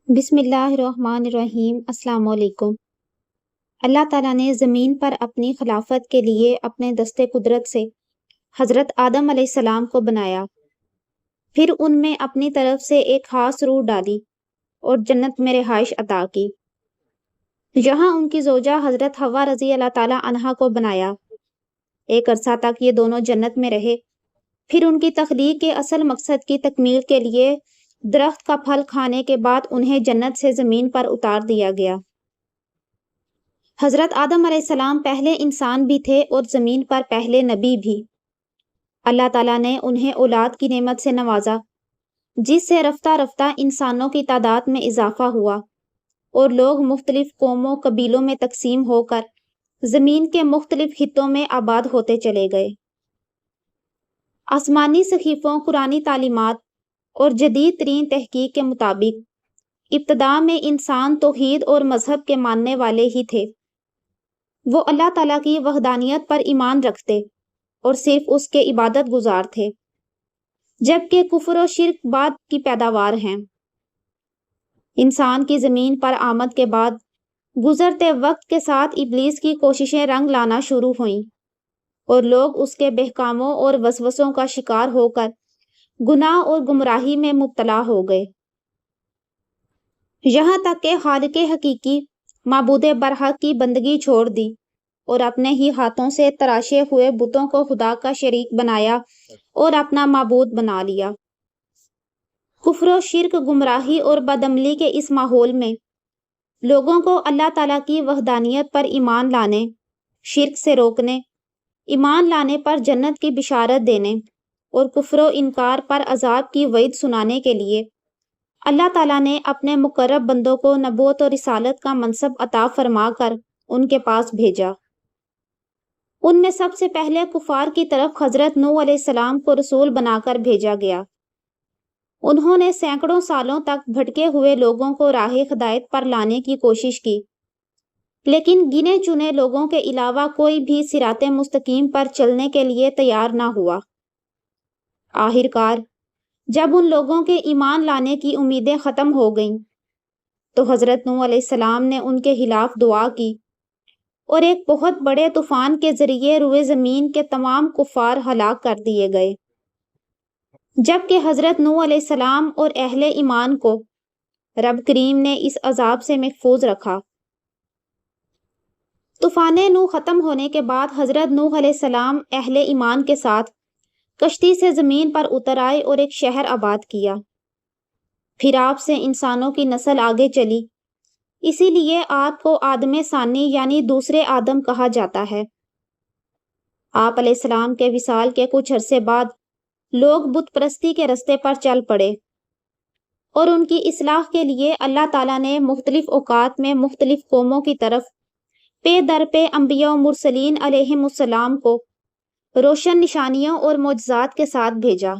بسم اللہ الرحمن الرحیم۔ السلام علیکم۔ اللہ تعالیٰ نے زمین پر اپنی خلافت کے لیے اپنے دست قدرت سے حضرت آدم علیہ السلام کو بنایا، پھر ان میں اپنی طرف سے ایک خاص روح ڈالی اور جنت میں رہائش عطا کی۔ یہاں ان کی زوجہ حضرت حوا رضی اللہ تعالیٰ عنہا کو بنایا۔ ایک عرصہ تک یہ دونوں جنت میں رہے، پھر ان کی تخلیق کے اصل مقصد کی تکمیل کے لیے درخت کا پھل کھانے کے بعد انہیں جنت سے زمین پر اتار دیا گیا۔ حضرت آدم علیہ السلام پہلے انسان بھی تھے اور زمین پر پہلے نبی بھی۔ اللہ تعالیٰ نے انہیں اولاد کی نعمت سے نوازا، جس سے رفتہ رفتہ انسانوں کی تعداد میں اضافہ ہوا اور لوگ مختلف قوموں قبیلوں میں تقسیم ہو کر زمین کے مختلف خطوں میں آباد ہوتے چلے گئے۔ آسمانی صحیفوں، قرآنی تعلیمات اور جدید ترین تحقیق کے مطابق ابتدا میں انسان توحید اور مذہب کے ماننے والے ہی تھے۔ وہ اللہ تعالیٰ کی وحدانیت پر ایمان رکھتے اور صرف اس کے عبادت گزار تھے، جبکہ کفر و شرک بعد کی پیداوار ہیں۔ انسان کی زمین پر آمد کے بعد گزرتے وقت کے ساتھ ابلیس کی کوششیں رنگ لانا شروع ہوئیں اور لوگ اس کے بہکاموں اور وسوسوں کا شکار ہو کر گناہ اور گمراہی میں مبتلا ہو گئے، یہاں تک کہ خالق حقیقی معبود برحق کی بندگی چھوڑ دی اور اپنے ہی ہاتھوں سے تراشے ہوئے بتوں کو خدا کا شریک بنایا اور اپنا معبود بنا لیا۔ کفر و شرک، گمراہی اور بدعملی کے اس ماحول میں لوگوں کو اللہ تعالیٰ کی وحدانیت پر ایمان لانے، شرک سے روکنے، ایمان لانے پر جنت کی بشارت دینے اور کفر و انکار پر عذاب کی وعید سنانے کے لیے اللہ تعالیٰ نے اپنے مقرب بندوں کو نبوت اور رسالت کا منصب عطا فرما کر ان کے پاس بھیجا۔ ان میں سب سے پہلے کفار کی طرف حضرت نوح علیہ السلام کو رسول بنا کر بھیجا گیا۔ انہوں نے سینکڑوں سالوں تک بھٹکے ہوئے لوگوں کو راہ ہدایت پر لانے کی کوشش کی، لیکن گنے چنے لوگوں کے علاوہ کوئی بھی صراط مستقیم پر چلنے کے لیے تیار نہ ہوا۔ آخر کار جب ان لوگوں کے ایمان لانے کی امیدیں ختم ہو گئیں تو حضرت نوح علیہ السلام نے ان کے خلاف دعا کی اور ایک بہت بڑے طوفان کے ذریعے روئے زمین کے تمام کفار ہلاک کر دیے گئے، جبکہ حضرت نوح علیہ السلام اور اہل ایمان کو رب کریم نے اس عذاب سے محفوظ رکھا۔ طوفان نوح ختم ہونے کے بعد حضرت نوح علیہ السلام اہل ایمان کے ساتھ کشتی سے زمین پر اتر آئے اور ایک شہر آباد کیا۔ پھر آپ سے انسانوں کی نسل آگے چلی، اسی لیے آپ کو آدم ثانی یعنی دوسرے آدم کہا جاتا ہے۔ آپ علیہ السلام کے وصال کے کچھ عرصے بعد لوگ بت پرستی کے رستے پر چل پڑے اور ان کی اصلاح کے لیے اللہ تعالیٰ نے مختلف اوقات میں مختلف قوموں کی طرف پے در پے انبیاء و مرسلین علیہم السلام کو روشن نشانیوں اور معجزات کے ساتھ بھیجا۔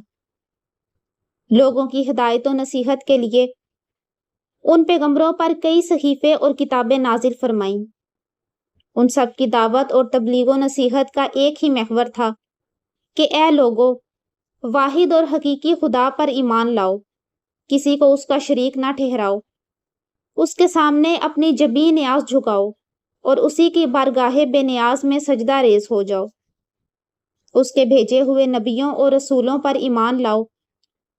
لوگوں کی ہدایت و نصیحت کے لیے ان پیغمبروں پر کئی صحیفے اور کتابیں نازل فرمائیں۔ ان سب کی دعوت اور تبلیغ و نصیحت کا ایک ہی محور تھا کہ اے لوگو، واحد اور حقیقی خدا پر ایمان لاؤ، کسی کو اس کا شریک نہ ٹھہراؤ، اس کے سامنے اپنی جبیں نیاز جھکاؤ اور اسی کی بارگاہ بے نیاز میں سجدہ ریز ہو جاؤ، اس کے بھیجے ہوئے نبیوں اور رسولوں پر ایمان لاؤ،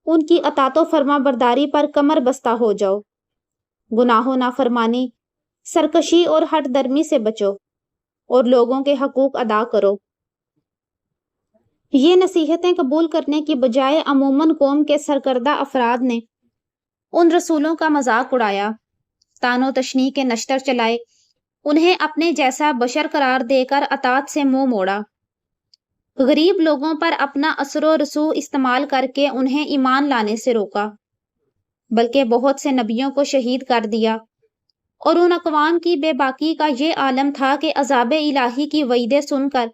ان کی اطاعت و فرما برداری پر کمر بستہ ہو جاؤ، گناہ و نافرمانی، سرکشی اور ہٹ درمی سے بچو اور لوگوں کے حقوق ادا کرو۔ یہ نصیحتیں قبول کرنے کی بجائے عموماً قوم کے سرکردہ افراد نے ان رسولوں کا مذاق اڑایا، طعن و تشنیع کے نشتر چلائے، انہیں اپنے جیسا بشر قرار دے کر اطاعت سے منہ موڑا، غریب لوگوں پر اپنا اثر و رسوخ استعمال کر کے انہیں ایمان لانے سے روکا، بلکہ بہت سے نبیوں کو شہید کر دیا، اور ان اقوام کی بے باکی کا یہ عالم تھا کہ عذاب الہی کی وعیدیں سن کر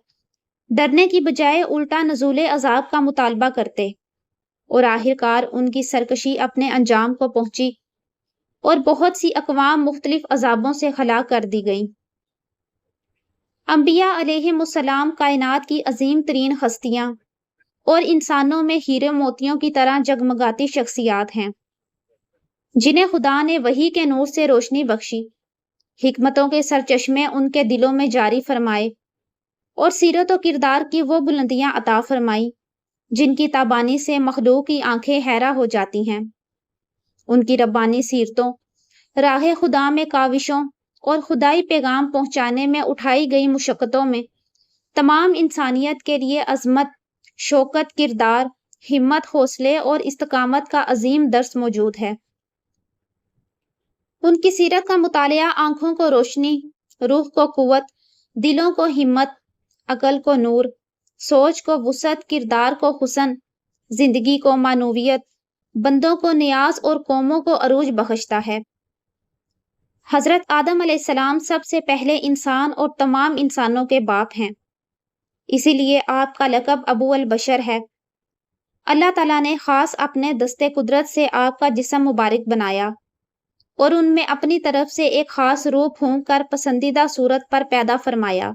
ڈرنے کی بجائے الٹا نزول عذاب کا مطالبہ کرتے، اور آخر کار ان کی سرکشی اپنے انجام کو پہنچی اور بہت سی اقوام مختلف عذابوں سے ہلاک کر دی گئیں۔ انبیاء علیہم السلام کائنات کی عظیم ترین ہستیاں اور انسانوں میں ہیرے موتیوں کی طرح جگمگاتی شخصیات ہیں۔ جنہیں خدا نے وحی کے نور سے روشنی بخشی، حکمتوں کے سرچشمے ان کے دلوں میں جاری فرمائے اور سیرت و کردار کی وہ بلندیاں عطا فرمائی جن کی تابانی سے مخلوق کی آنکھیں حیرہ ہو جاتی ہیں۔ ان کی ربانی سیرتوں، راہ خدا میں کاوشوں اور خدائی پیغام پہنچانے میں اٹھائی گئی مشقتوں میں تمام انسانیت کے لیے عظمت، شوکت، کردار، ہمت، حوصلے اور استقامت کا عظیم درس موجود ہے۔ ان کی سیرت کا مطالعہ آنکھوں کو روشنی، روح کو قوت، دلوں کو ہمت، عقل کو نور، سوچ کو وسعت، کردار کو حسن، زندگی کو معنویت، بندوں کو نیاز اور قوموں کو عروج بخشتا ہے۔ حضرت آدم علیہ السلام سب سے پہلے انسان اور تمام انسانوں کے باپ ہیں، اسی لیے آپ کا لقب ابو البشر ہے۔ اللہ تعالیٰ نے خاص اپنے دستے قدرت سے آپ کا جسم مبارک بنایا اور ان میں اپنی طرف سے ایک خاص روح پھونک کر پسندیدہ صورت پر پیدا فرمایا۔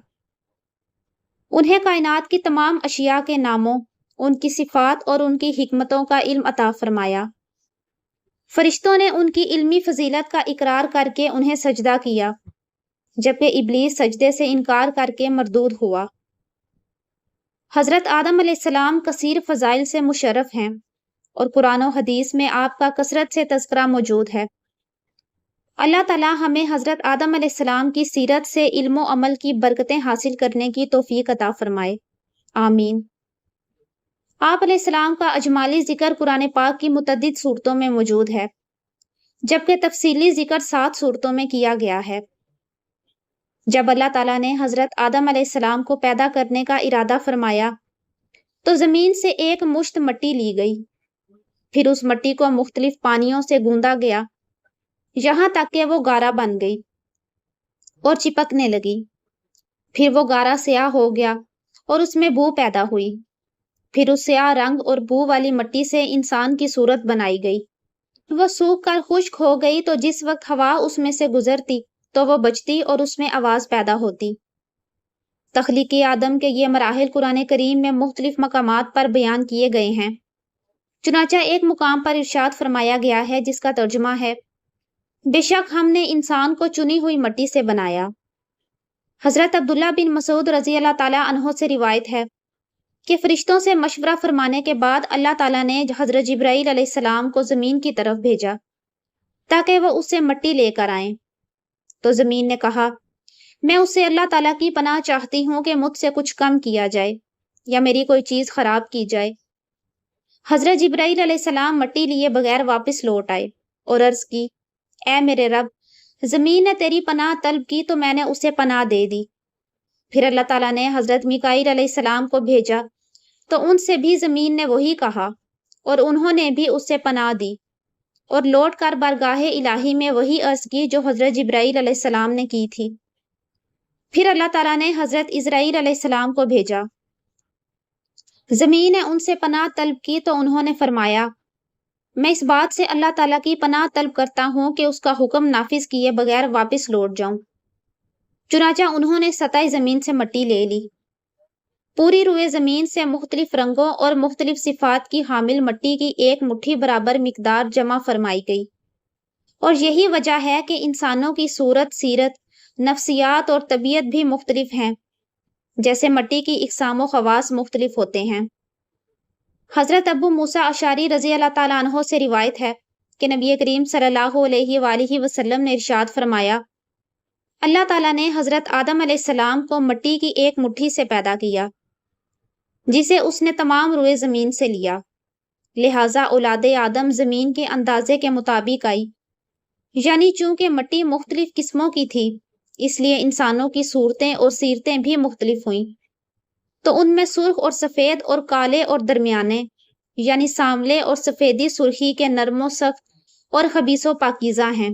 انہیں کائنات کی تمام اشیاء کے ناموں، ان کی صفات اور ان کی حکمتوں کا علم عطا فرمایا۔ فرشتوں نے ان کی علمی فضیلت کا اقرار کر کے انہیں سجدہ کیا، جبکہ ابلیس سجدے سے انکار کر کے مردود ہوا۔ حضرت آدم علیہ السلام کثیر فضائل سے مشرف ہیں اور قرآن و حدیث میں آپ کا کثرت سے تذکرہ موجود ہے۔ اللہ تعالیٰ ہمیں حضرت آدم علیہ السلام کی سیرت سے علم و عمل کی برکتیں حاصل کرنے کی توفیق عطا فرمائے، آمین۔ آپ علیہ السلام کا اجمالی ذکر قرآن پاک کی متعدد صورتوں میں موجود ہے، جبکہ تفصیلی ذکر 7 صورتوں میں کیا گیا ہے۔ جب اللہ تعالیٰ نے حضرت آدم علیہ السلام کو پیدا کرنے کا ارادہ فرمایا تو زمین سے ایک مشت مٹی لی گئی، پھر اس مٹی کو مختلف پانیوں سے گوندا گیا یہاں تک کہ وہ گارا بن گئی اور چپکنے لگی، پھر وہ گارا سیاہ ہو گیا اور اس میں بو پیدا ہوئی، پھر اس سیاہ رنگ اور بو والی مٹی سے انسان کی صورت بنائی گئی۔ وہ سوکھ کر خشک ہو گئی تو جس وقت ہوا اس میں سے گزرتی تو وہ بجتی اور اس میں آواز پیدا ہوتی۔ تخلیق آدم کے یہ مراحل قرآن کریم میں مختلف مقامات پر بیان کیے گئے ہیں۔ چنانچہ ایک مقام پر ارشاد فرمایا گیا ہے جس کا ترجمہ ہے، بے شک ہم نے انسان کو چنی ہوئی مٹی سے بنایا۔ حضرت عبداللہ بن مسعود رضی اللہ تعالیٰ عنہ سے روایت ہے کہ فرشتوں سے مشورہ فرمانے کے بعد اللہ تعالیٰ نے حضرت جبرائیل علیہ السلام کو زمین کی طرف بھیجا تاکہ وہ اس سے مٹی لے کر آئیں، تو زمین نے کہا، میں اس سے اللہ تعالیٰ کی پناہ چاہتی ہوں کہ مجھ سے کچھ کم کیا جائے یا میری کوئی چیز خراب کی جائے۔ حضرت جبرائیل علیہ السلام مٹی لیے بغیر واپس لوٹ آئے اور عرض کی، اے میرے رب، زمین نے تیری پناہ طلب کی تو میں نے اسے پناہ دے دی۔ پھر اللہ تعالیٰ نے حضرت میکائیل علیہ السلام کو بھیجا تو ان سے بھی زمین نے وہی کہا اور انہوں نے بھی اس سے پناہ دی اور لوٹ کر بارگاہ الہی میں وہی عرض کی جو حضرت جبرائیل علیہ السلام نے کی تھی۔ پھر اللہ تعالیٰ نے حضرت اسرائیل علیہ السلام کو بھیجا۔ زمین نے ان سے پناہ طلب کی تو انہوں نے فرمایا، میں اس بات سے اللہ تعالیٰ کی پناہ طلب کرتا ہوں کہ اس کا حکم نافذ کیے بغیر واپس لوٹ جاؤں۔ چنانچہ انہوں نے سطح زمین سے مٹی لے لی۔ پوری روئے زمین سے مختلف رنگوں اور مختلف صفات کی حامل مٹی کی ایک مٹھی برابر مقدار جمع فرمائی گئی، اور یہی وجہ ہے کہ انسانوں کی صورت، سیرت، نفسیات اور طبیعت بھی مختلف ہیں، جیسے مٹی کی اقسام و خواص مختلف ہوتے ہیں۔ حضرت ابو موسیٰ اشعری رضی اللہ تعالیٰ عنہ سے روایت ہے کہ نبی کریم صلی اللہ علیہ وآلہ وسلم نے ارشاد فرمایا، اللہ تعالیٰ نے حضرت آدم علیہ السلام کو مٹی کی ایک مٹھی سے پیدا کیا جسے اس نے تمام روئے زمین سے لیا، لہٰذا اولاد آدم زمین کے اندازے کے مطابق آئی، یعنی چونکہ مٹی مختلف قسموں کی تھی اس لیے انسانوں کی صورتیں اور سیرتیں بھی مختلف ہوئیں، تو ان میں سرخ اور سفید اور کالے اور درمیانے، یعنی سانولے اور سفیدی سرخی کے، نرم و سخت اور خبیث و پاکیزہ ہیں۔